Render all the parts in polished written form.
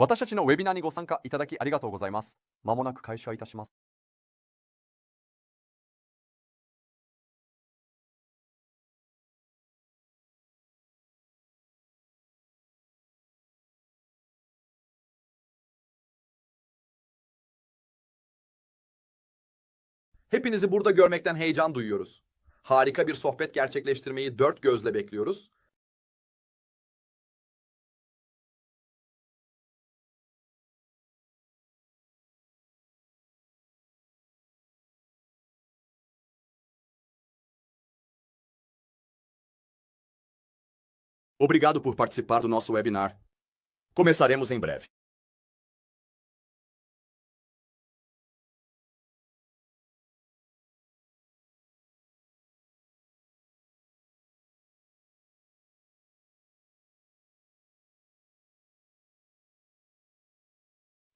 私たちのウェビナーにご参加いただきありがとうございます。まもなく開始いたします。Hepinizi burada görmekten heyecan duyuyoruz. Harika bir sohbet gerçekleştirmeyi dört gözle bekliyoruz. Obrigado por participar do nosso webinar. Começaremos em breve.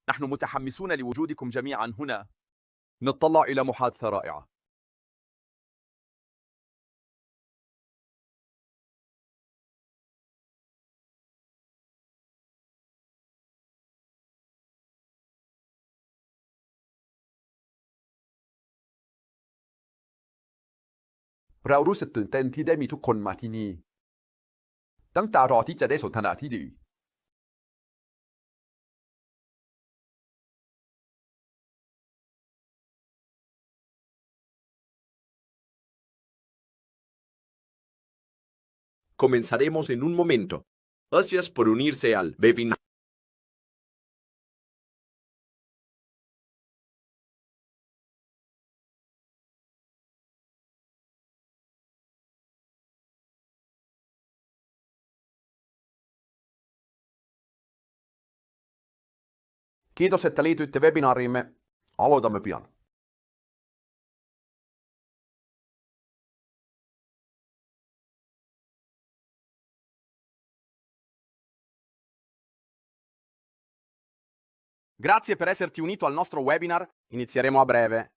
نحن متحمسون لوجودكم جميعا هنا. نتطلع إلى محادثة رائعة.เรารู้สึกตื่นเต้นที่ได้มีทุกคนมาที่นี่ตั้งตารอที่จะได้สนทนาที่ดี Comenzaremos en un momento. Gracias por unirse al webinar. Kiitos, että liityitte webinaariimme. Aloitamme pian. Grazie per esserti unito al nostro webinar. Inizieremo a breve.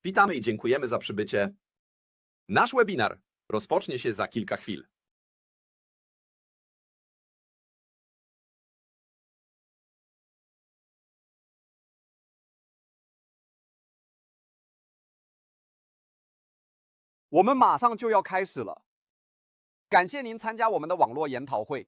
Witamy i dziękujemy za przybycie. Nasz webinar rozpocznie się za kilka chwil. “我们马上就要开始了。感谢您参加我们的网络研讨会。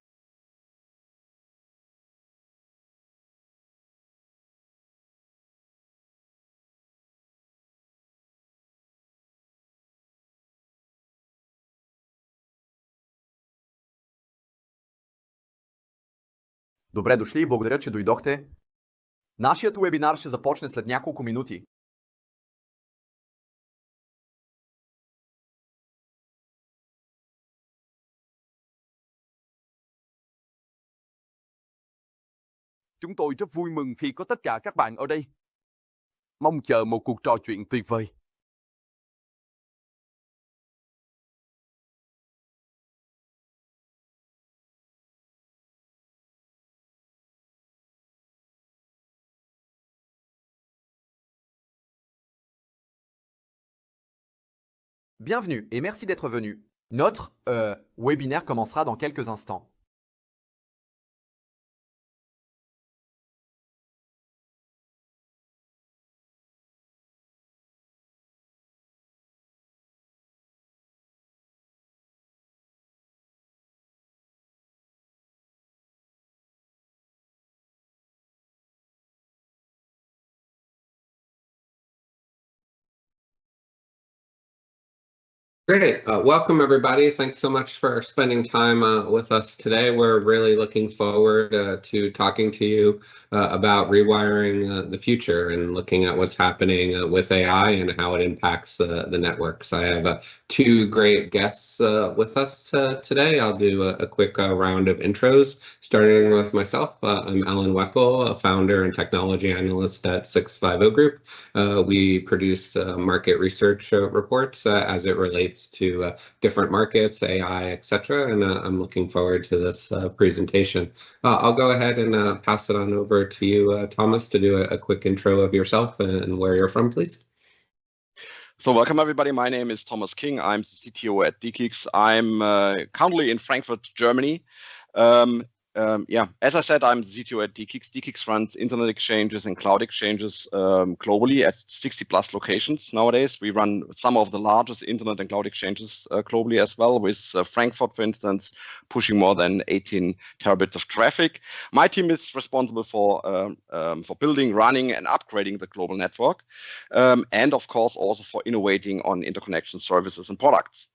Добре дошли и благодаря, че дойдохте. Нашият вебинар ще започне след няколко минути. Chúng tôi rất vui mừng khi có tất cả các bạn ở đây. Mong chờ một cuộc trò chuyện tuyệt vời. Bienvenue et merci d'être venu. Notre webinaire commencera dans quelques instants. Great. Welcome, everybody. Thanks so much for spending time with us today. We're really looking forward to talking to you about rewiring the future and looking at what's happening with AI and how it impacts the networks. I have two great guests with us today. I'll do a quick round of intros, starting with myself. I'm Alan Weckel, a founder and technology analyst at 650 Group. We produce market research reports as it relates relates to different markets, AI, etc. And I'm looking forward to this presentation. I'll go ahead and pass it on over to you, Thomas, to do a quick intro of yourself and where you're from, please. So welcome everybody. My name is Thomas King. I'm the CTO at DE-CIX. I'm currently in Frankfurt, Germany. As I said, I'm the CTO at DE-CIX. DE-CIX runs internet exchanges and cloud exchanges globally at 60 plus locations nowadays. We run some of the largest internet and cloud exchanges globally as well, with Frankfurt, for instance, pushing more than 18 terabits of traffic. My team is responsible for building, running, and upgrading the global network, and of course also for innovating on interconnection services and products.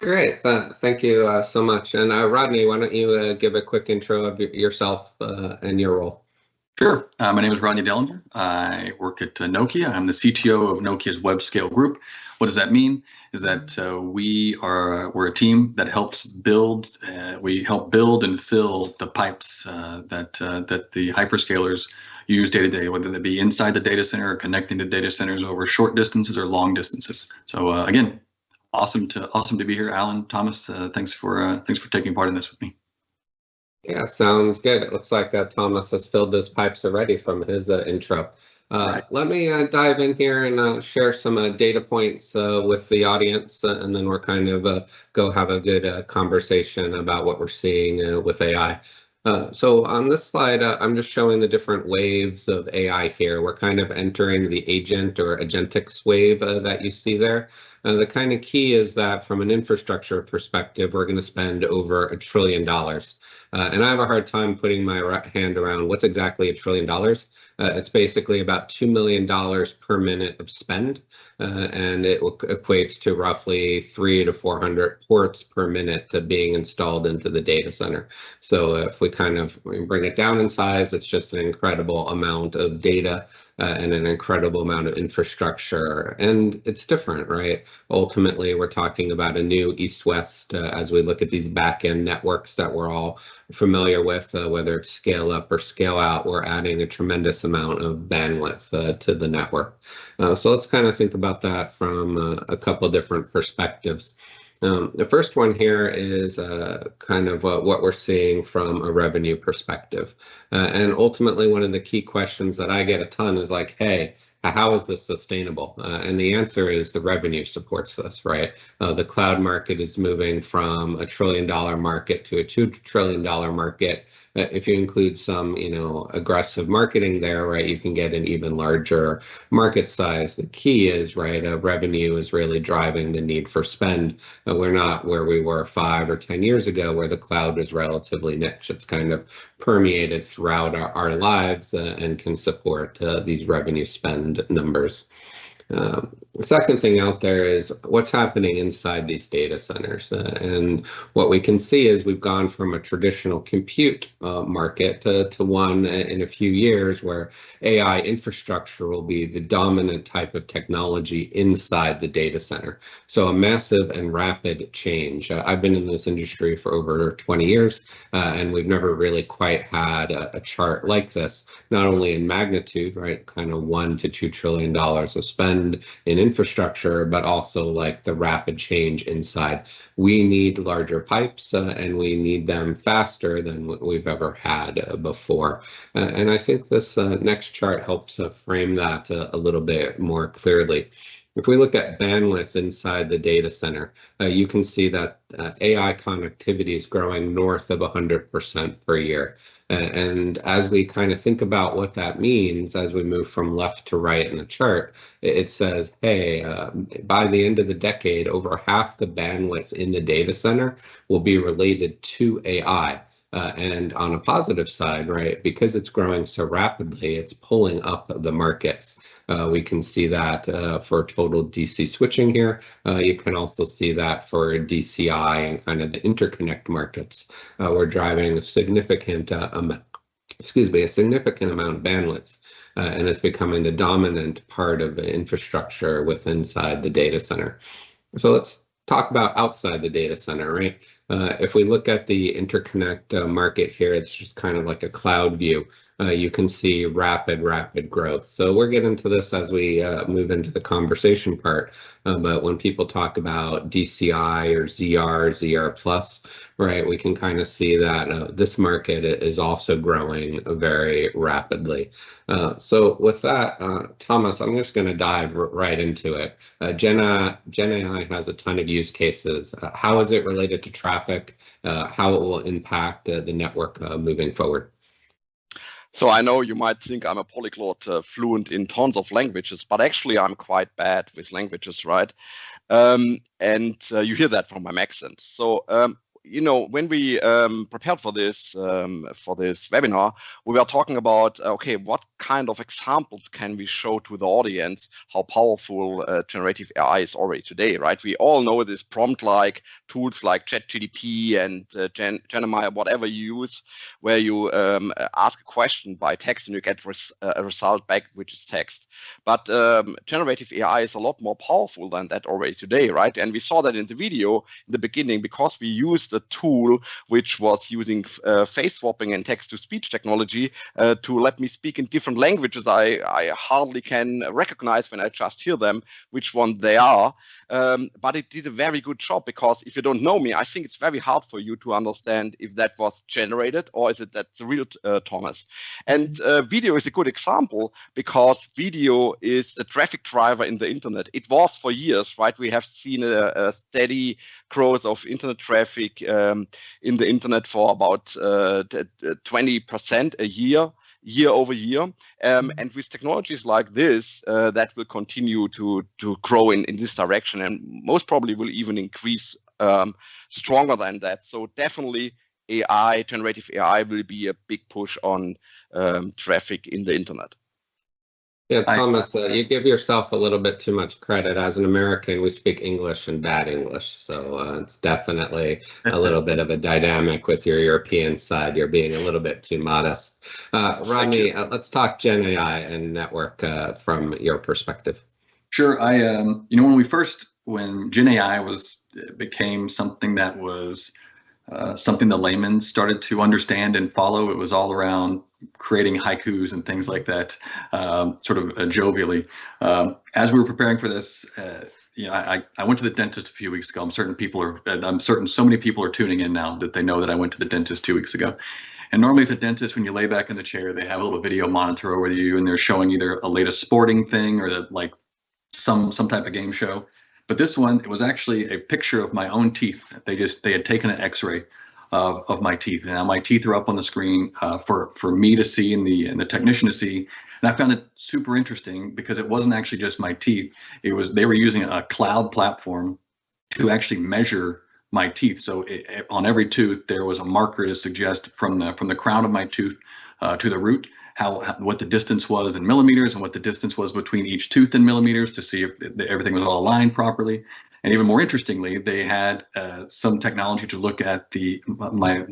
Great, thank you so much. And Rodney, why don't you give a quick intro of yourself and your role? Sure. My name is Rodney Dellinger. I work at Nokia. I'm the CTO of Nokia's web scale group. What does that mean? Is that we're a team that helps build. We help build and fill the pipes that the hyperscalers use day to day, whether they be inside the data center or connecting to data centers over short distances or long distances. So again, awesome to be here, Alan, Thomas. Thanks for taking part in this with me. Yeah, sounds good. It looks like Thomas has filled his pipes already from his intro. Right. Let me dive in here and share some data points with the audience, and then we're kind of go have a good conversation about what we're seeing with AI. So on this slide, I'm just showing the different waves of AI here. We're kind of entering the agent or agentics wave that you see there. The kind of key is that from an infrastructure perspective, we're going to spend over $1 trillion. And I have a hard time putting my hand around what's exactly $1 trillion. It's basically about $2 million per minute of spend, and it equates to roughly 300 to 400 ports per minute to being installed into the data center. So if we kind of bring it down in size, it's just an incredible amount of data and an incredible amount of infrastructure. And it's different, right? Ultimately, we're talking about a new east-west as we look at these back-end networks that we're all familiar with, whether it's scale up or scale out. We're adding a tremendous amount of bandwidth to the network. So let's kind of think about that from a couple different perspectives. The first one here is kind of what we're seeing from a revenue perspective. And ultimately, one of the key questions that I get a ton is like, hey, how is this sustainable? And the answer is the revenue supports this, right? The cloud market is moving from $1 trillion market to a $2 trillion market. If you include some, aggressive marketing there, right, you can get an even larger market size. The key is, right, revenue is really driving the need for spend. We're not where we were 5 or 10 years ago, where the cloud was relatively niche. It's kind of permeated throughout our lives and can support these revenue spend numbers. The second thing out there is what's happening inside these data centers. And what we can see is we've gone from a traditional compute market to one in a few years where AI infrastructure will be the dominant type of technology inside the data center. So a massive and rapid change. I've been in this industry for over 20 years, and we've never really quite had a chart like this, not only in magnitude, right, kind of $1 to $2 trillion of spend in infrastructure, but also like the rapid change inside. We need larger pipes and we need them faster than what we've ever had before. And I think this next chart helps frame that a little bit more clearly. If we look at bandwidth inside the data center, you can see that AI connectivity is growing north of 100% per year. And as we kind of think about what that means, as we move from left to right in the chart, it says, hey, by the end of the decade, over half the bandwidth in the data center will be related to AI. And on a positive side, right, because it's growing so rapidly, it's pulling up the markets. We can see that for total DC switching here. You can also see that for DCI and kind of the interconnect markets. We're driving a significant amount of bandwidth, and it's becoming the dominant part of the infrastructure inside the data center. So let's talk about outside the data center, right? If we look at the interconnect market here, it's just kind of like a cloud view. You can see rapid growth. So we'll get into this as we move into the conversation part. But when people talk about DCI or ZR plus, right, we can kind of see that this market is also growing very rapidly. So with that, Thomas, I'm just going to dive right into it. Gen AI has a ton of use cases. How is it related to traffic? How it will impact the network moving forward? So I know you might think I'm a polyglot, fluent in tons of languages, but actually I'm quite bad with languages, right? And you hear that from my accent. So when we prepared for this webinar, we were talking about okay, what kind of examples can we show to the audience how powerful generative AI is already today, right? We all know this prompt-like tools like ChatGPT and Gemini, whatever you use, where you ask a question by text and you get a result back which is text. But generative AI is a lot more powerful than that already today, right? And we saw that in the video in the beginning because we used a tool which was using face swapping and text-to-speech technology to let me speak in different languages I hardly can recognize when I just hear them, which one they are. But it did a very good job because if you don't know me, I think it's very hard for you to understand if that was generated or is it that's the real Thomas. And video is a good example because video is the traffic driver in the internet. It was for years, right? We have seen a steady growth of internet traffic in the internet for about 20% a year over year. And with technologies like this, that will continue to grow in this direction and most probably will even increase stronger than that. So definitely AI, generative AI will be a big push on traffic in the internet. Yeah, Thomas, you give yourself a little bit too much credit. As an American, we speak English and bad English. So it's definitely a little bit of a dynamic with your European side. You're being a little bit too modest. Rodney, let's talk Gen AI and network from your perspective. Sure. When Gen AI became something that was something the laymen started to understand and follow, it was all around creating haikus and things like that, sort of jovially. As we were preparing for this, I went to the dentist a few weeks ago. I'm certain so many people are tuning in now that they know that I went to the dentist 2 weeks ago. And normally at the dentist, when you lay back in the chair, they have a little video monitor over you and they're showing either a latest sporting thing or like some type of game show. But this one, it was actually a picture of my own teeth. They had taken an X-ray of my teeth. Now my teeth are up on the screen for me to see and the technician to see. And I found it super interesting because it wasn't actually just my teeth. They were using a cloud platform to actually measure my teeth. So on every tooth there was a marker to suggest from the crown of my tooth to the root what the distance was in millimeters and what the distance was between each tooth in millimeters to see if everything was all aligned properly. And even more interestingly, they had some technology to look at my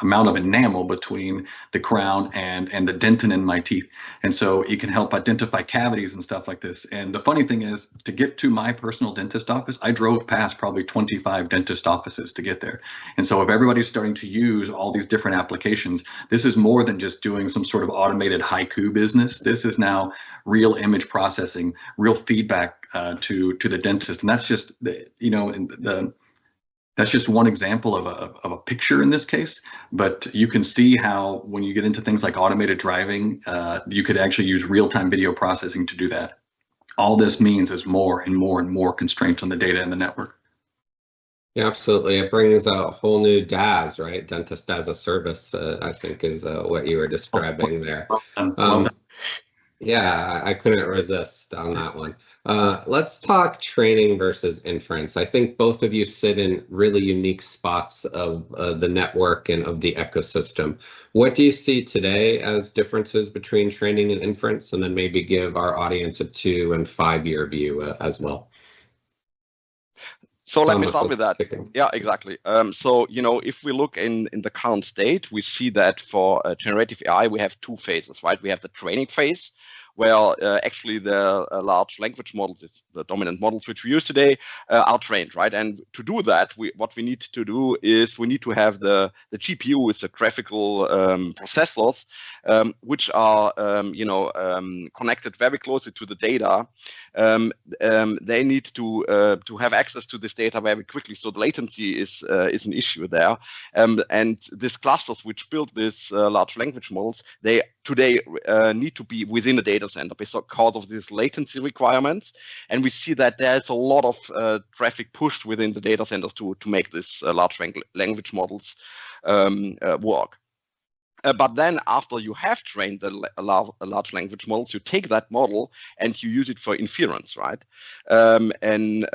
amount of enamel between the crown and the dentin in my teeth. And so it can help identify cavities and stuff like this. And the funny thing is, to get to my personal dentist office, I drove past probably 25 dentist offices to get there. And so if everybody's starting to use all these different applications, this is more than just doing some sort of automated haiku business. This is now real image processing, real feedback to the dentist. And that's just, that's just one example of a picture in this case, but you can see how when you get into things like automated driving, you could actually use real-time video processing to do that. All this means is more and more and more constraints on the data in the network. Yeah, absolutely. It brings a whole new DAS, right? Dentist as a service, I think is what you were describing there. Yeah, I couldn't resist on that one. Let's talk training versus inference. I think both of you sit in really unique spots of the network and of the ecosystem. What do you see today as differences between training and inference? And then maybe give our audience a 2- and 5-year view as well. So let me start with that. Yeah, exactly. So, if we look in the current state, we see that for generative AI, we have 2 phases, right? We have the training phase, where actually the large language models, it's the dominant models which we use today, are trained, right? And to do that, what we need to do is we need to have the GPU with the graphical processors, which are connected very closely to the data. They need to have access to this data very quickly, so the latency is an issue there. And these clusters which build these large language models, they today need to be within a data center because of these latency requirements. And we see that there's a lot of traffic pushed within the data centers to make these large language models work. But then after you have trained the large language models, you take that model and you use it for inference, right? And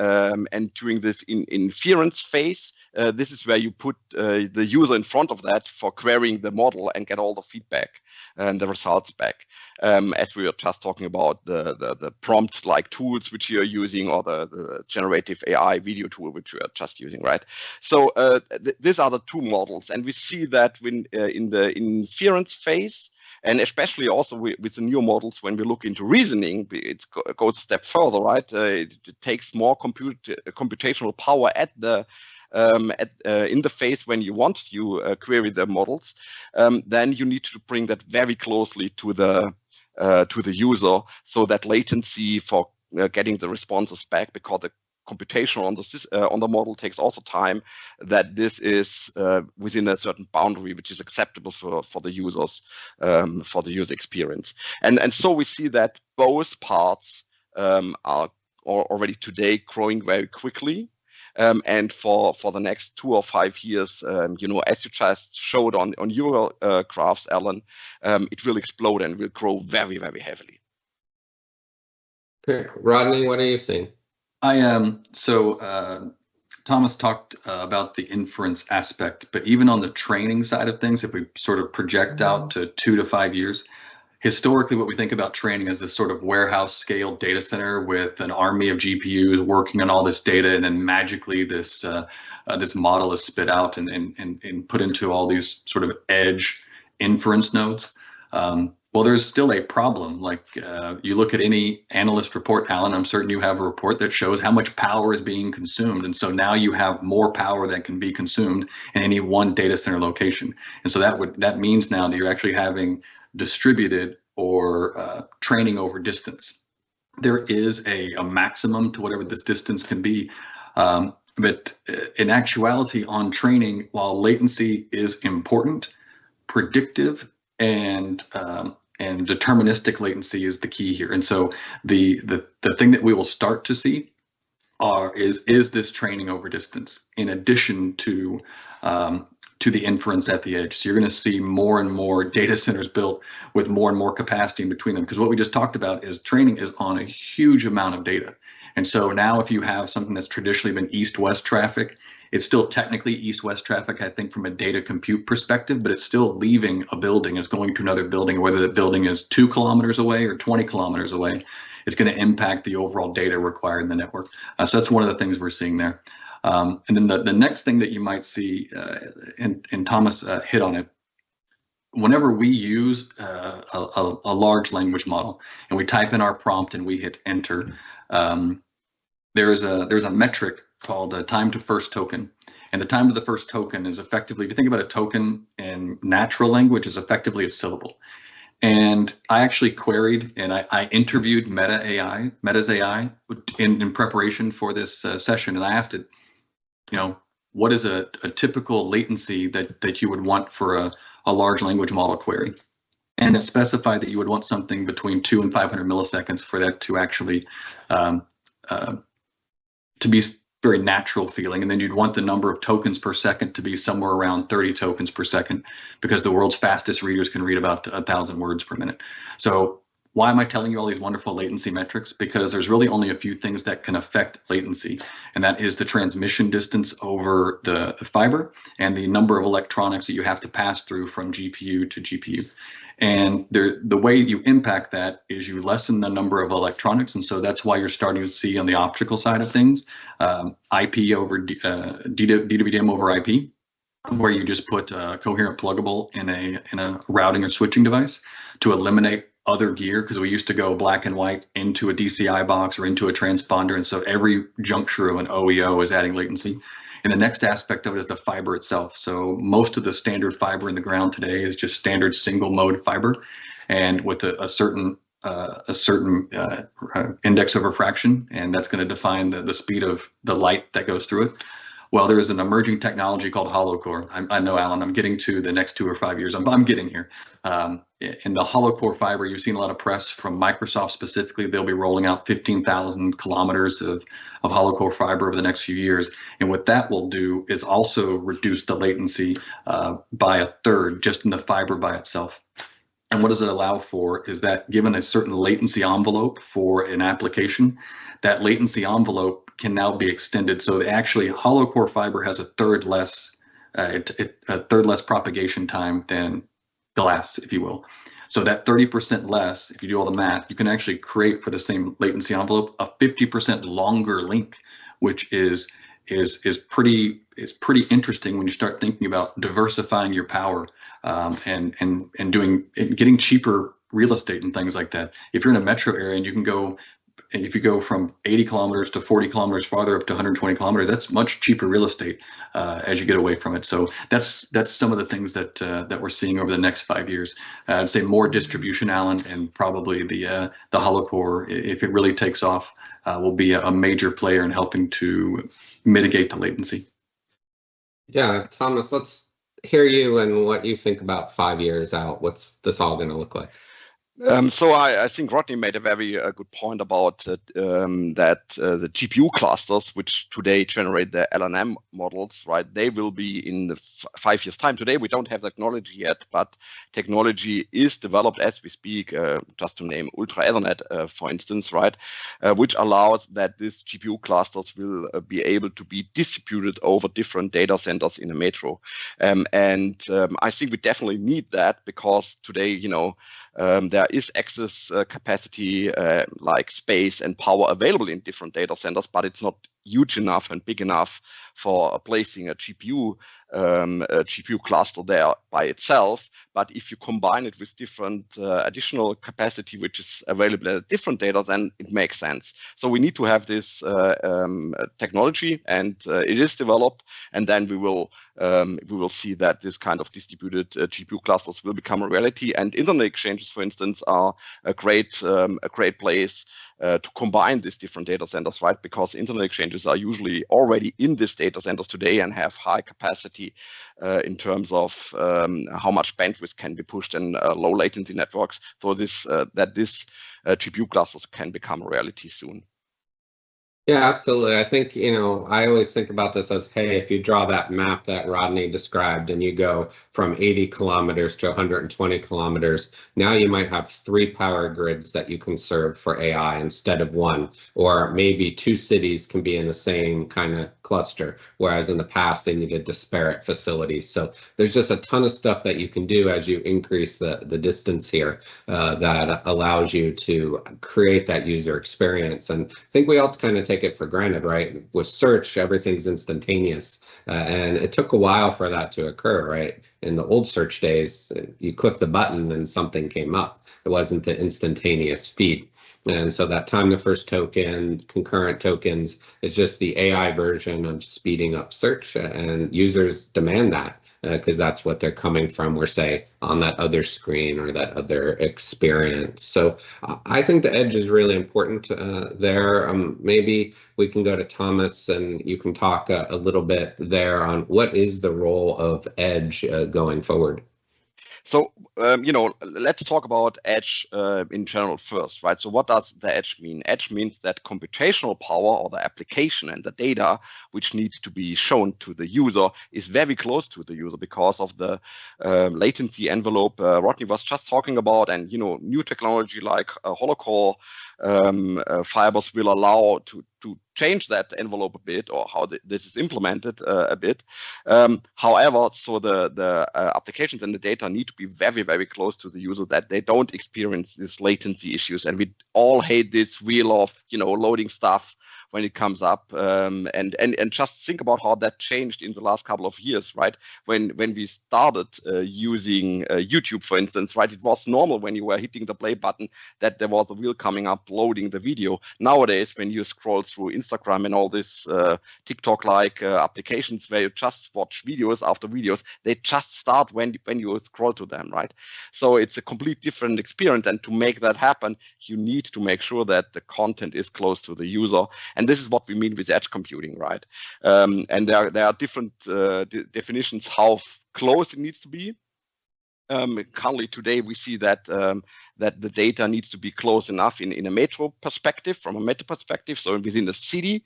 during this inference phase, this is where you put the user in front of that for querying the model and get all the feedback and the results back. As we were just talking about the prompt-like tools which you're using, or the generative AI video tool which we are just using, right? So these are the two models, and we see that when in the inference phase, and especially also with the new models, when we look into reasoning, it goes a step further, right? It takes more computational power at the in the phase when you want to query the models. Then you need to bring that very closely to the user, so that latency for getting the responses back, because the computation on the model takes also time, that this is within a certain boundary which is acceptable for the users, for the user experience. And so we see that both parts are already today growing very quickly. And for the next 2 or 5 years, as you just showed on your graphs, Alan, it will explode and will grow very, very heavily. Okay. Rodney, what are you seeing? Thomas talked about the inference aspect, but even on the training side of things, if we sort of project out to 2 to 5 years, historically, what we think about training is this sort of warehouse scale data center with an army of GPUs working on all this data, and then magically this model is spit out and put into all these sort of edge inference nodes. Well, there's still a problem. Like you look at any analyst report, Alan, I'm certain you have a report that shows how much power is being consumed. And so now you have more power that can be consumed in any one data center location. And so that means now that you're actually having distributed or training over distance. There is a maximum to whatever this distance can be. But in actuality, on training, while latency is important, predictive and deterministic latency is the key here. And so the thing that we will start to see is this training over distance, in addition to the inference at the edge. So you're going to see more and more data centers built with more and more capacity in between them, because what we just talked about is training is on a huge amount of data. And so now if you have something that's traditionally been east-west traffic, it's still technically east-west traffic, I think, from a data compute perspective, but it's still leaving a building, it's going to another building, whether the building is 2 kilometers away or 20 kilometers away. It's going to impact the overall data required in the network. So that's one of the things we're seeing there. And then the next thing that you might see, and Thomas hit on it, whenever we use a large language model and we type in our prompt and we hit enter, there's a metric called time to first token. And the time to the first token is effectively, if you think about a token in natural language, is effectively a syllable. And I actually queried and I interviewed Meta's AI in preparation for this session. And I asked it, what is a typical latency that you would want for a large language model query? And it specified that you would want something between 200 and 500 milliseconds for that to actually to be very natural feeling. And then you'd want the number of tokens per second to be somewhere around 30 tokens per second, because the world's fastest readers can read about 1,000 words per minute. So why am I telling you all these wonderful latency metrics? Because there's really only a few things that can affect latency, and that is the transmission distance over the fiber and the number of electronics that you have to pass through from GPU to GPU. And the way you impact that is you lessen the number of electronics. And so that's why you're starting to see on the optical side of things, IP over DWDM over IP, where you just put a coherent pluggable in a routing or switching device to eliminate other gear, because we used to go black and white into a DCI box or into a transponder, and so every juncture of an OEO is adding latency. And the next aspect of it is the fiber itself. So most of the standard fiber in the ground today is just standard single mode fiber, and with a certain index of refraction, and that's going to define the speed of the light that goes through it. Well, there is an emerging technology called hollow core. I know, Alan, I'm getting to the next 2 or 5 years. I'm getting here. In the hollow core fiber, you've seen a lot of press from Microsoft specifically. They'll be rolling out 15,000 kilometers of hollow core fiber over the next few years. And what that will do is also reduce the latency by a third just in the fiber by itself. And what does it allow for is that given a certain latency envelope for an application, that latency envelope can now be extended. So actually, hollow core fiber has a third less propagation time than glass, if you will. So that 30% less, if you do all the math, you can actually create for the same latency envelope a 50% longer link, which is pretty interesting when you start thinking about diversifying your power and getting cheaper real estate and things like that. If you're in a metro area and you can go. And if you go from 80 kilometers to 40 kilometers farther up to 120 kilometers, that's much cheaper real estate as you get away from it. So that's some of the things that we're seeing over the next 5 years. I'd say more distribution, Alan, and probably the hollow core, if it really takes off, will be a major player in helping to mitigate the latency. Yeah, Thomas, let's hear you and what you think about 5 years out. What's this all going to look like? So I think Rodney made a very good point about that the GPU clusters, which today generate the LLM models, right? They will be in the 5 years' time. Today we don't have technology yet, but technology is developed as we speak. Just to name Ultra Ethernet, for instance, right, which allows that these GPU clusters will be able to be distributed over different data centers in a metro. I think we definitely need that because today, there is excess capacity like space and power available in different data centers, but it's not huge enough and big enough for placing a GPU cluster there by itself. But if you combine it with different additional capacity which is available at a different data, then it makes sense. So we need to have this technology, and it is developed, and then we will see that this kind of distributed GPU clusters will become a reality. And internet exchanges, for instance, are a great place to combine these different data centers, right? Because internet exchanges are usually already in these data centers today and have high capacity in terms of how much bandwidth can be pushed in low latency networks. For this, that this GPU clusters can become a reality soon. Yeah, absolutely. I think, I always think about this as, hey, if you draw that map that Rodney described and you go from 80 kilometers to 120 kilometers, now you might have 3 power grids that you can serve for AI instead of 1, or maybe 2 cities can be in the same kind of cluster, whereas in the past they needed disparate facilities. So there's just a ton of stuff that you can do as you increase the distance here that allows you to create that user experience. And I think we all kind of take it for granted, right? With search, everything's instantaneous, and it took a while for that to occur, right? In the old search days, you click the button and something came up. It wasn't the instantaneous feed. And so that time to first token, concurrent tokens, is just the AI version of speeding up search, and users demand that because that's what they're coming from, we're say, on that other screen or that other experience. So I think the edge is really important there. Maybe we can go to Thomas and you can talk a little bit there on what is the role of edge going forward. So, let's talk about edge in general first, right? So what does the edge mean? Edge means that computational power or the application and the data which needs to be shown to the user is very close to the user because of the latency envelope Rodney was just talking about. And, new technology like hollow core fibers will allow to change that envelope a bit, or how this is implemented a bit. However, so the applications and the data need to be very, very close to the user that they don't experience these latency issues. And we all hate this wheel of, loading stuff when it comes up. And just think about how that changed in the last couple of years, right? When we started using YouTube, for instance, right? It was normal when you were hitting the play button that there was a wheel coming up loading the video. Nowadays, when you scroll through Instagram and all this TikTok-like applications where you just watch videos after videos, they just start when you scroll to them, right? So it's a complete different experience, and to make that happen, you need to make sure that the content is close to the user, and this is what we mean with edge computing, right? And there are different definitions how close it needs to be. Currently today we see that that the data needs to be close enough in a metro perspective, from a metro perspective, so within the city,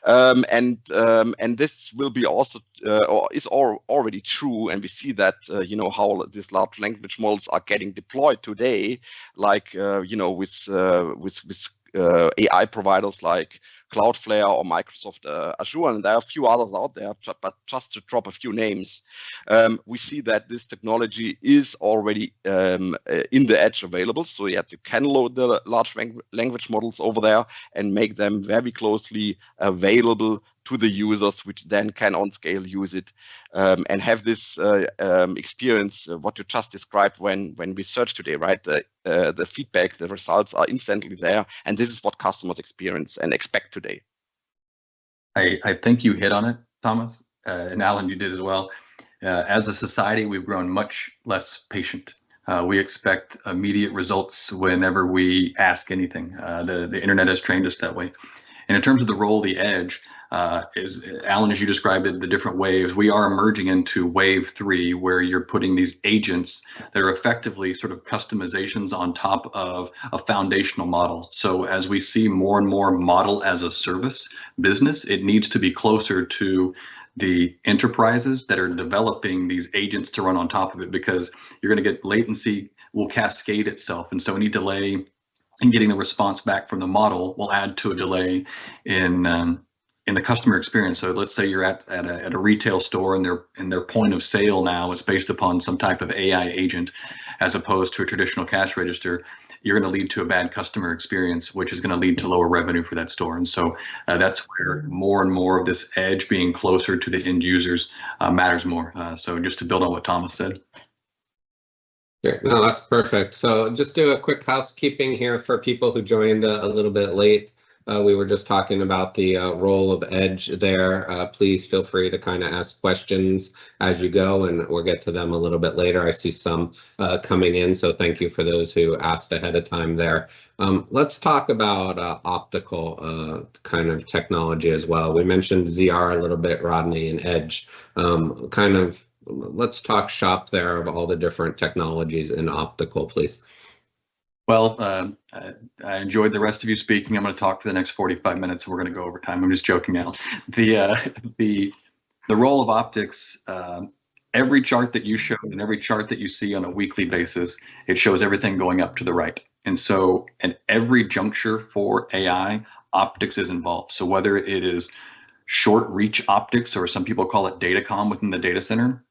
and this will be also or is already true, and we see that how these large language models are getting deployed today, like with AI providers like Cloudflare or Microsoft Azure, and there are a few others out there, but just to drop a few names, we see that this technology is already in the edge available. So you can load the large language models over there and make them very closely available to the users, which then can on scale use it and have this experience, what you just described when we search today, right? The feedback, the results are instantly there, and this is what customers experience and expect today. I think you hit on it, Thomas, and Alan, you did as well. As a society, we've grown much less patient. We expect immediate results whenever we ask anything. The internet has trained us that way. And in terms of the role of the edge, is Alan, as you described it, the different waves, we are emerging into wave 3, where you're putting these agents that are effectively sort of customizations on top of a foundational model. So as we see more and more model as a service business, it needs to be closer to the enterprises that are developing these agents to run on top of it, because you're going to get latency will cascade itself. And so any delay in getting the response back from the model will add to a delay in the customer experience. So let's say you're at a retail store, and their point of sale now is based upon some type of AI agent as opposed to a traditional cash register. You're going to lead to a bad customer experience, which is going to lead to lower revenue for that store. And so that's where more and more of this edge being closer to the end users matters more. So just to build on what Thomas said. Yeah, no, that's perfect. So just do a quick housekeeping here for people who joined a little bit late. We were just talking about the role of edge there. Please feel free to kind of ask questions as you go, and we'll get to them a little bit later. I see some coming in, so thank you for those who asked ahead of time there. Let's talk about optical kind of technology as well. We mentioned ZR a little bit, Rodney, and edge. Let's talk shop there of all the different technologies in optical, please. Well, I enjoyed the rest of you speaking. I'm going to talk for the next 45 minutes, and we're going to go over time. I'm just joking, Al. The role of optics, every chart that you showed and every chart that you see on a weekly basis, it shows everything going up to the right. And so at every juncture for AI, optics is involved. So whether it is short reach optics, or some people call it datacom within the data center,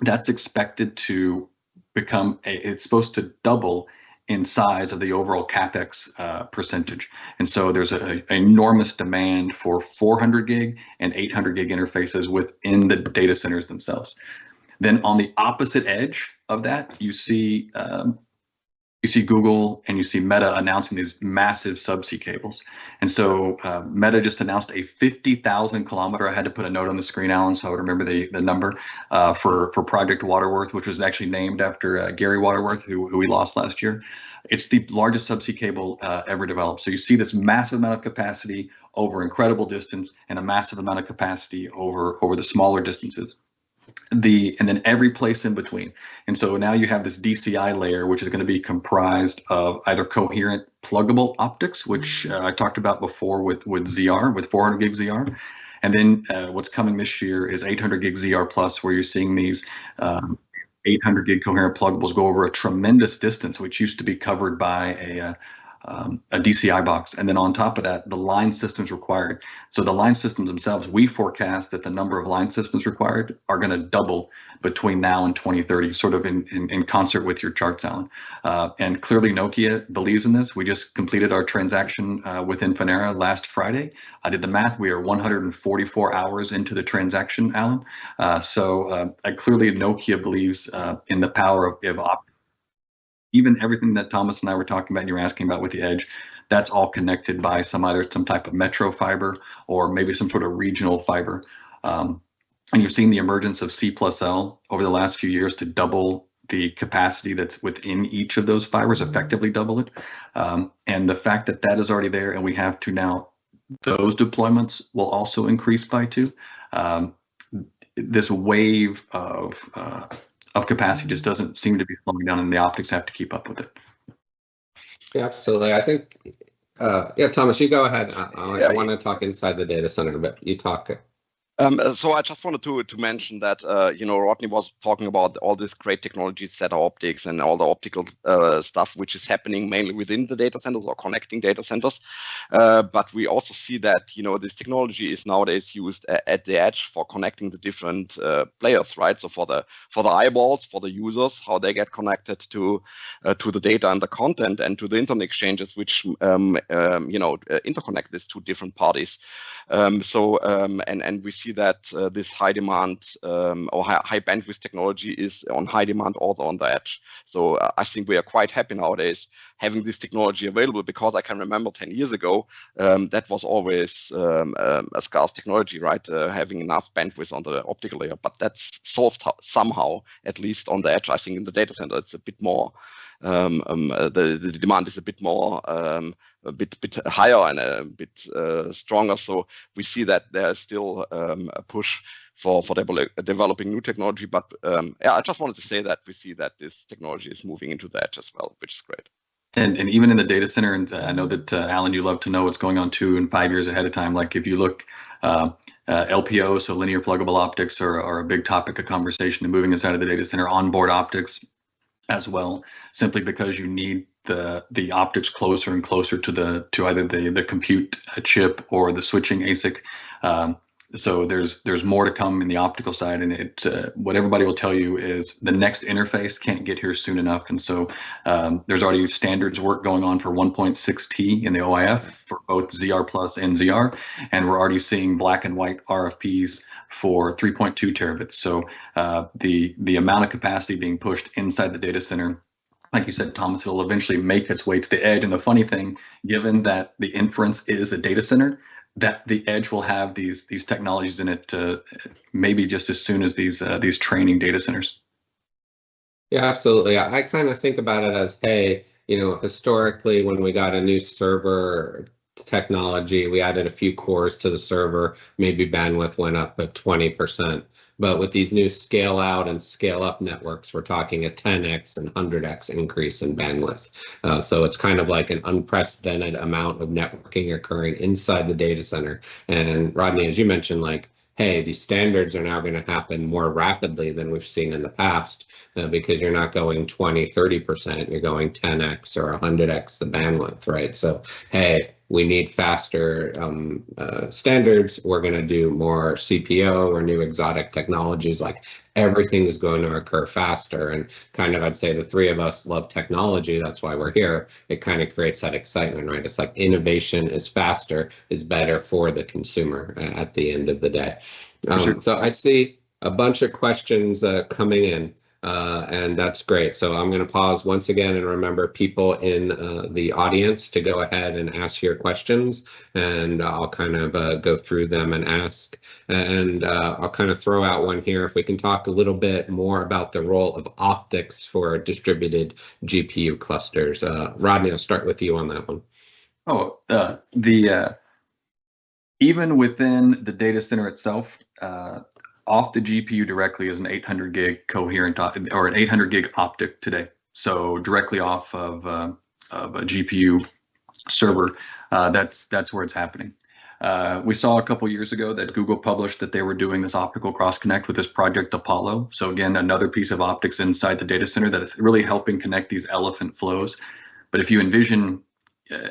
that's expected to become, it's supposed to double in size of the overall CapEx percentage. And so there's an enormous demand for 400 gig and 800 gig interfaces within the data centers themselves. Then on the opposite edge of that, you see Google and you see Meta announcing these massive subsea cables. And so Meta just announced a 50,000 kilometer, I had to put a note on the screen, Alan, so I would remember the number, for Project Waterworth, which was actually named after Gary Waterworth, who we lost last year. It's the largest subsea cable ever developed. So you see this massive amount of capacity over incredible distance, and a massive amount of capacity over the smaller distances. And then every place in between. And so now you have this DCI layer, which is going to be comprised of either coherent pluggable optics, which I talked about before with ZR, with 400 gig ZR. And then what's coming this year is 800 gig ZR plus, where you're seeing these 800 gig coherent pluggables go over a tremendous distance, which used to be covered by a DCI box. And then on top of that, the line systems required. So the line systems themselves, we forecast that the number of line systems required are going to double between now and 2030, sort of in concert with your charts, Alan. And clearly Nokia believes in this. We just completed our transaction with Infinera last Friday. I did the math. We are 144 hours into the transaction, Alan. So clearly Nokia believes in the power of optics. Even everything that Thomas and I were talking about and you were asking about with the edge, that's all connected by some type of metro fiber or maybe some sort of regional fiber. And you've seen the emergence of C+L over the last few years to double the capacity that's within each of those fibers, effectively double it. And the fact that that is already there and we have to now, those deployments will also increase by 2. This wave of capacity just doesn't seem to be slowing down, and the optics have to keep up with it. Yeah, absolutely. I think, yeah, Thomas, you go ahead. I want to talk inside the data center, but you talk. So I just wanted to mention that, Rodney was talking about all this great technology, set optics and all the optical stuff, which is happening mainly within the data centers or connecting data centers. But we also see that, this technology is nowadays used at the edge for connecting the different players, right? So for the eyeballs, for the users, how they get connected to the data and the content and to the internet exchanges, which, interconnect these 2 different parties. And we see that this high demand or high bandwidth technology is on high demand also on the edge. So I think we are quite happy nowadays having this technology available, because I can remember 10 years ago, that was always a scarce technology, right? Having enough bandwidth on the optical layer, but that's solved somehow, at least on the edge. I think in the data center, it's a bit more, the demand is a bit more, a bit higher and a bit stronger. So we see that there's still a push for developing new technology. But I just wanted to say that we see that this technology is moving into the edge as well, which is great. And even in the data center, and I know that Alan, you love to know what's going on 2 and 5 years ahead of time. Like if you look, LPO, so linear pluggable optics, are a big topic of conversation and moving inside of the data center. Onboard optics as well, simply because you need the optics closer and closer to either the compute chip or the switching ASIC. So there's more to come in the optical side, and what everybody will tell you is the next interface can't get here soon enough. And so there's already standards work going on for 1.6T in the OIF for both ZR Plus and ZR, and we're already seeing black and white RFPs for 3.2 terabits. So the amount of capacity being pushed inside the data center, like you said, Thomas, will eventually make its way to the edge. And the funny thing, given that the inference is a data center, that the edge will have these technologies in it maybe just as soon as these training data centers. Yeah, absolutely. I kind of think about it as, hey, historically when we got a new server technology, we added a few cores to the server, maybe bandwidth went up by 20%. But with these new scale out and scale up networks, we're talking a 10x and 100x increase in bandwidth. So it's kind of like an unprecedented amount of networking occurring inside the data center. And Rodney, as you mentioned, like, hey, these standards are now going to happen more rapidly than we've seen in the past, because you're not going 20, 30%, you're going 10x or 100x the bandwidth, right? So, hey, we need faster standards. We're going to do more CPO or new exotic technologies. Like everything is going to occur faster. And kind of, I'd say the 3 of us love technology. That's why we're here. It kind of creates that excitement, right? It's like innovation is faster, is better for the consumer at the end of the day. Sure. So I see a bunch of questions coming in. And that's great. So I'm going to pause once again and remember people in the audience to go ahead and ask your questions, and I'll kind of go through them and ask. And I'll kind of throw out one here. If we can talk a little bit more about the role of optics for distributed GPU clusters. Rodney, I'll start with you on that one. Oh, even within the data center itself, off the GPU directly is an 800 gig coherent or an 800 gig optic today. So directly off of a GPU server, that's where it's happening. We saw a couple years ago that Google published that they were doing this optical cross connect with this project Apollo. So again, another piece of optics inside the data center that is really helping connect these elephant flows. But if you envision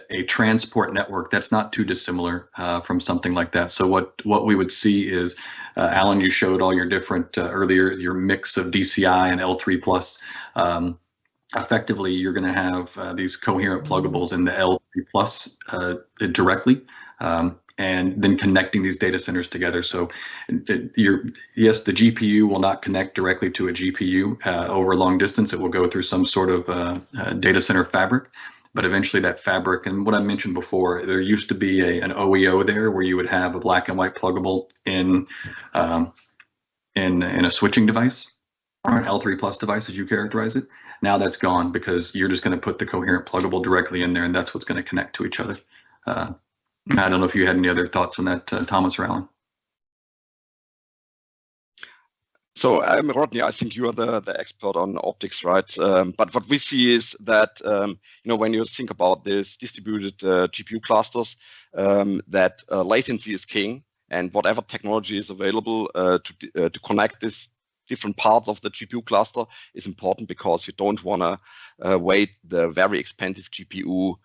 a transport network that's not too dissimilar from something like that. So what we would see is, Alan, you showed all your different earlier, your mix of DCI and L3 plus. Effectively, you're going to have these coherent pluggables in the L3 plus directly, and then connecting these data centers together. So yes, the GPU will not connect directly to a GPU over a long distance. It will go through some sort of data center fabric. But eventually that fabric, and what I mentioned before, there used to be an OEO there where you would have a black and white pluggable in a switching device, or an L3 plus device as you characterize it. Now that's gone because you're just going to put the coherent pluggable directly in there, and that's what's going to connect to each other. I don't know if you had any other thoughts on that, Thomas or Alan. So, Rodney, I think you are the expert on optics, right? But what we see is that, when you think about this distributed GPU clusters, that latency is king, and whatever technology is available to connect this different parts of the GPU cluster is important, because you don't want to wait the very expensive GPU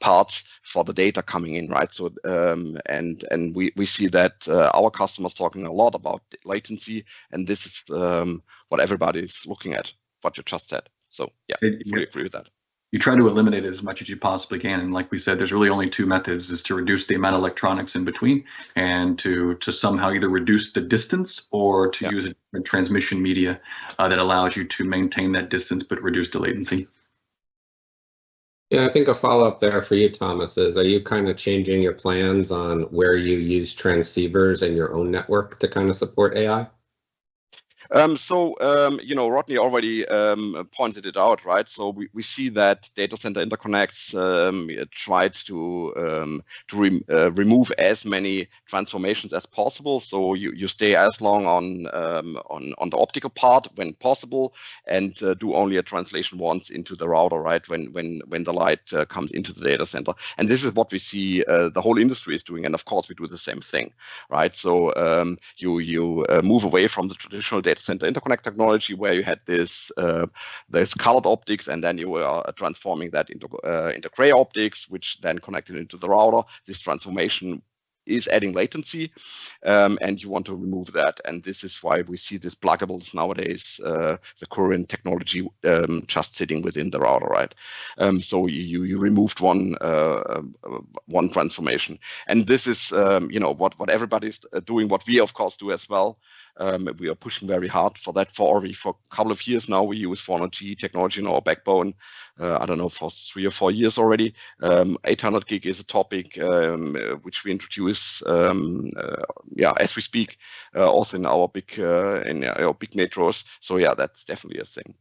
parts for the data coming in, right? So and we see that our customers talking a lot about latency, and this is what everybody is looking at, what you just said. So yeah, fully agree with that. You try to eliminate it as much as you possibly can, and like we said, there's really only two methods: is to reduce the amount of electronics in between, and to somehow either reduce the distance or to use a different transmission media that allows you to maintain that distance but reduce the latency. Yeah, I think a follow-up there for you, Thomas, is, are you kind of changing your plans on where you use transceivers in your own network to kind of support AI? Rodney already pointed it out, right? So we see that data center interconnects tried to remove as many transformations as possible. So you stay as long on the optical part when possible, and do only a translation once into the router, right? When the light comes into the data center. And this is what we see the whole industry is doing, and of course we do the same thing, right? So you move away from the traditional data center interconnect technology, where you had this colored optics, and then you are transforming that into gray optics, which then connected into the router. This transformation is adding latency, and you want to remove that. And this is why we see these pluggables nowadays, the current technology just sitting within the router, right? So you removed one transformation, and this is what everybody's doing. What we of course do as well. We are pushing very hard for that for a couple of years now. We use 400G technology in our backbone. I don't know, for 3 or 4 years already. 800 gig is a topic which we introduce, as we speak, also in our big metros. So yeah, that's definitely a thing.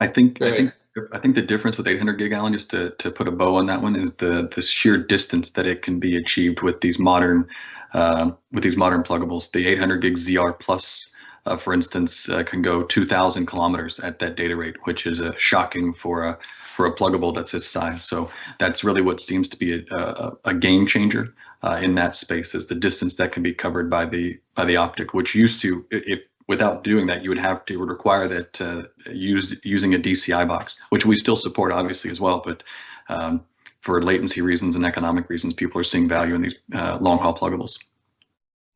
I think the difference with 800 gig, Alan, just to put a bow on that one, is the sheer distance that it can be achieved with these modern pluggables. The 800 gig ZR Plus, for instance, can go 2,000 kilometers at that data rate, which is shocking for a pluggable that's this size. So that's really what seems to be a game changer in that space, is the distance that can be covered by the optic, which used to, without doing that, it would require that using a DCI box, which we still support obviously as well, but for latency reasons and economic reasons, people are seeing value in these long haul pluggables.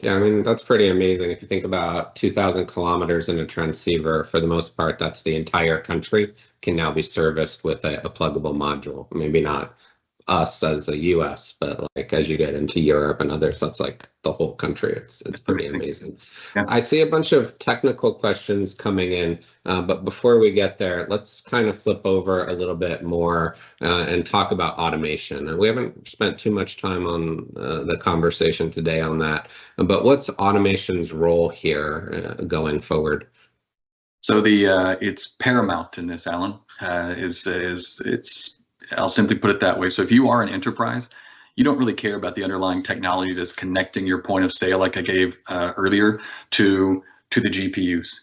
Yeah, I mean, that's pretty amazing. If you think about 2,000 kilometers in a transceiver, for the most part, that's the entire country can now be serviced with a pluggable module. Maybe not us as a US, but like as you get into Europe and others, that's like the whole country. It's pretty amazing. Yeah. I see a bunch of technical questions coming in, but before we get there, let's kind of flip over a little bit more and talk about automation. And we haven't spent too much time on the conversation today on that, but what's automation's role here going forward? So it's paramount in this, Alan. I'll simply put it that way. So if you are an enterprise, you don't really care about the underlying technology that's connecting your point of sale, like I gave earlier, to the GPUs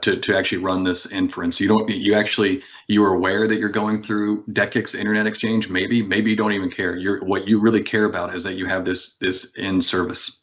to actually run this inference. You are aware that you're going through DE-CIX internet exchange. Maybe you don't even care. What you really care about is that you have this in service.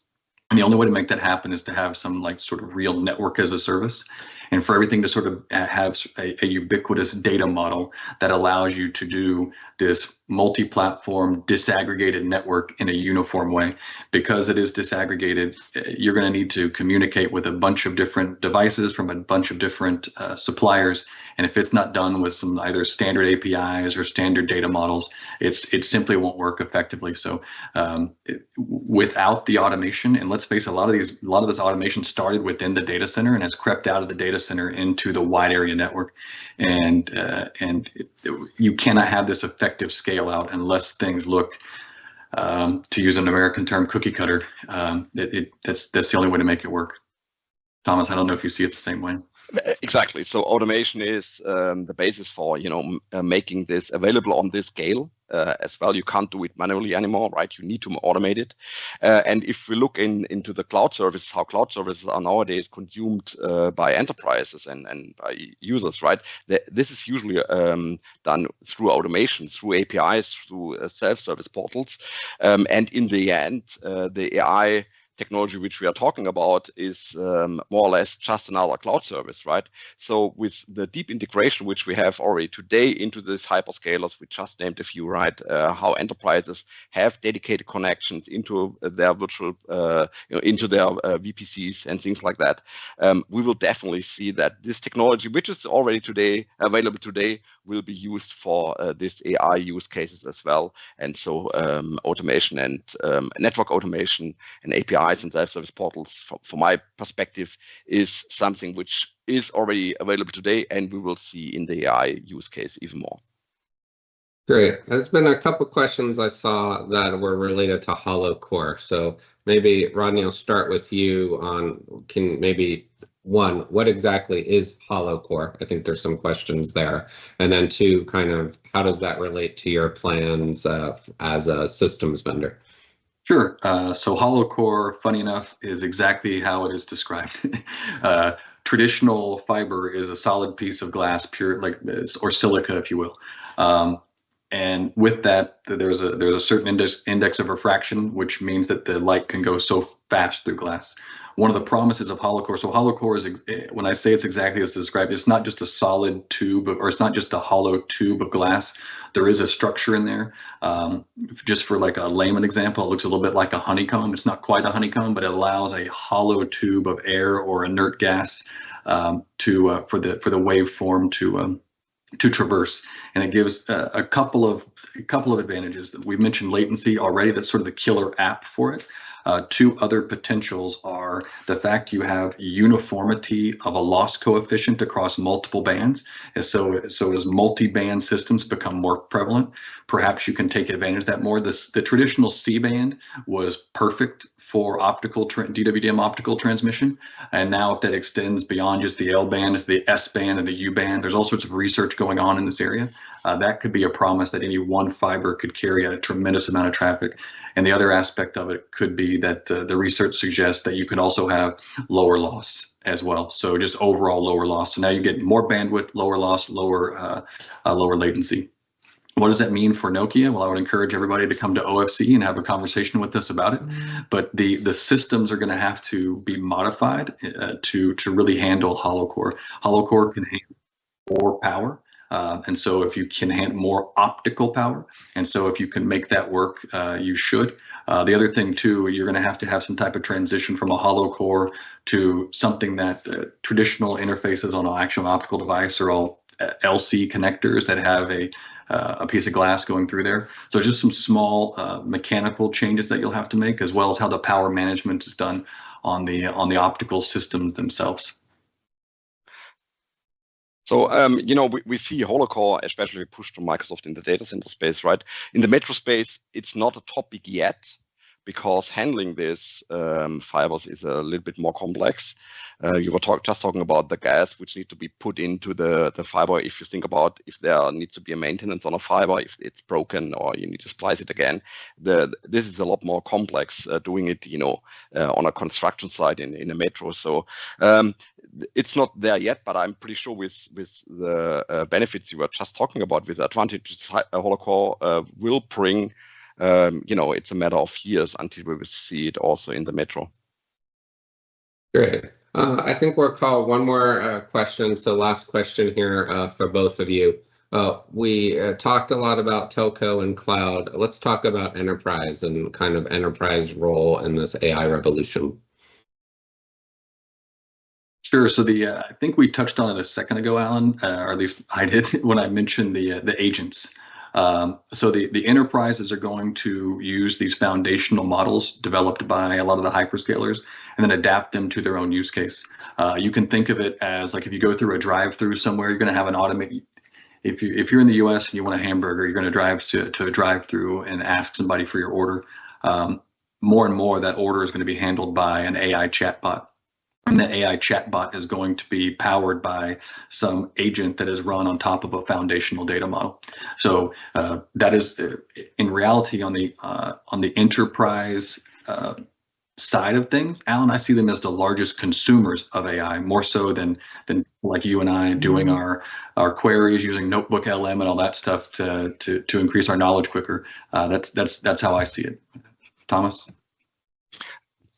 And the only way to make that happen is to have some like sort of real network as a service. and for everything to sort of have a ubiquitous data model that allows you to do this multi-platform disaggregated network in a uniform way. Because it is disaggregated, you're going to need to communicate with a bunch of different devices from a bunch of different suppliers. And if it's not done with some either standard APIs or standard data models, it simply won't work effectively. So without the automation, and let's face it, a lot of this automation started within the data center and has crept out of the data center into the wide area network. And you cannot have this effective scale out unless things look, to use an American term, cookie cutter. That's the only way to make it work. Thomas, I don't know if you see it the same way. Exactly. So automation is the basis for making this available on this scale as well. You can't do it manually anymore, right? You need to automate it. And if we look into the cloud services, how cloud services are nowadays consumed by enterprises and by users, right? This is usually done through automation, through APIs, through self-service portals, and in the end, the AI technology which we are talking about is more or less just another cloud service, right? So with the deep integration which we have already today into these hyperscalers, we just named a few, right? How enterprises have dedicated connections into their virtual, into their VPCs and things like that. We will definitely see that this technology, which is already available today, will be used for this AI use cases as well. And so automation and network automation and APIs and self-service portals, from my perspective, is something which is already available today, and we will see in the AI use case even more. Great. There's been a couple questions I saw that were related to Hollow Core. So maybe, Rodney, I'll start with you on, one, what exactly is Hollow Core? I think there's some questions there. And then two, kind of, how does that relate to your plans as a systems vendor? Sure. So Hollow Core, funny enough, is exactly how it is described. Traditional fiber is a solid piece of glass, pure, like this, or silica, if you will. And with that, there's a certain index of refraction, which means that the light can go so fast through glass. One of the promises of Hollow Core, so Hollow Core is, when I say it's exactly as described, it's not just a solid tube, or it's not just a hollow tube of glass. There is a structure in there. Just for like a layman example, it looks a little bit like a honeycomb. It's not quite a honeycomb, but it allows a hollow tube of air or inert gas for the waveform to traverse, and it gives a couple of advantages. We've mentioned latency already. That's sort of the killer app for it. Two other potentials are the fact you have uniformity of a loss coefficient across multiple bands. And so as multi-band systems become more prevalent, perhaps you can take advantage of that more. The traditional C-band was perfect for DWDM optical transmission. And now if that extends beyond just the L-band to the S-band and the U-band, there's all sorts of research going on in this area. That could be a promise that any one fiber could carry out a tremendous amount of traffic. And the other aspect of it could be that the research suggests that you could also have lower loss as well. So just overall lower loss. So now you get more bandwidth, lower loss, lower latency. What does that mean for Nokia? Well, I would encourage everybody to come to OFC and have a conversation with us about it. But the systems are going to have to be modified to really handle Hollow Core. Hollow Core can handle more power. And so if you can handle more optical power, and so if you can make that work, you should. The other thing too, you're going to have some type of transition from a Hollow Core to something that traditional interfaces on an actual optical device are all LC connectors that have a piece of glass going through there. So just some small mechanical changes that you'll have to make, as well as how the power management is done on the optical systems themselves. So, we see Hollow Core especially pushed to Microsoft in the data center space, right? In the metro space, it's not a topic yet, because handling this fibers is a little bit more complex. You were just talking about the gas which need to be put into the fiber. If you think about if there needs to be a maintenance on a fiber, if it's broken or you need to splice it again, this is a lot more complex doing it, on a construction site in a metro. So it's not there yet, but I'm pretty sure with the benefits you were just talking about, with the advantages Hollow Core will bring, it's a matter of years until we will see it also in the metro. Great. I think we'll call one more question. So last question here for both of you. We talked a lot about telco and cloud. Let's talk about enterprise and kind of enterprise role in this AI revolution. Sure. So I think we touched on it a second ago, Alan, or at least I did when I mentioned the agents. So the enterprises are going to use these foundational models developed by a lot of the hyperscalers and then adapt them to their own use case. You can think of it as like if you go through a drive-through somewhere, you're going to have an automated. If you're in the U.S. and you want a hamburger, you're going to drive to a drive-through and ask somebody for your order. More and more, that order is going to be handled by an AI chatbot. And the AI chatbot is going to be powered by some agent that is run on top of a foundational data model. So that is, in reality, on the enterprise side of things, Alan, I see them as the largest consumers of AI, more so than like you and I doing our queries using Notebook LM and all that stuff to increase our knowledge quicker. That's how I see it. Thomas?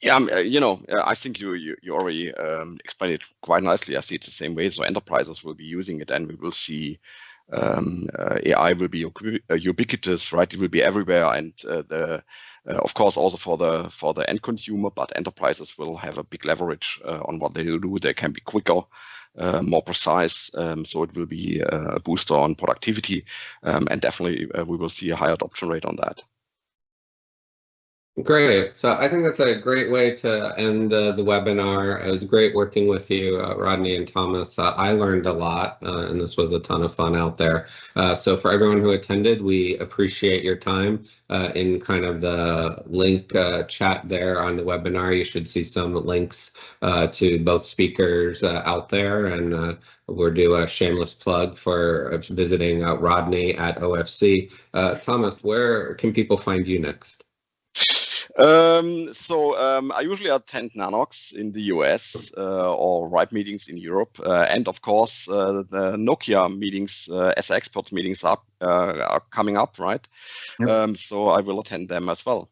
Yeah, I think you already explained it quite nicely. I see it the same way. So enterprises will be using it, and we will see AI will be ubiquitous, right? It will be everywhere, and of course also for the end consumer. But enterprises will have a big leverage on what they will do. They can be quicker, more precise. So it will be a booster on productivity, and definitely we will see a higher adoption rate on that. Great. So I think that's a great way to end the webinar. It was great working with you, Rodney and Thomas. I learned a lot, and this was a ton of fun out there. So for everyone who attended, we appreciate your time. In kind of the link chat there on the webinar, you should see some links to both speakers out there, and we'll do a shameless plug for visiting Rodney at OFC. Thomas, where can people find you next? I usually attend Nanox in the US or RIPE meetings in Europe, and of course the Nokia meetings, as experts meetings are coming up, right? Yep. So I will attend them as well.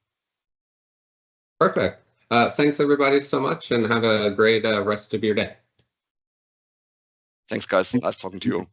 Perfect. Thanks everybody so much, and have a great rest of your day. Thanks, guys. Nice talking to you.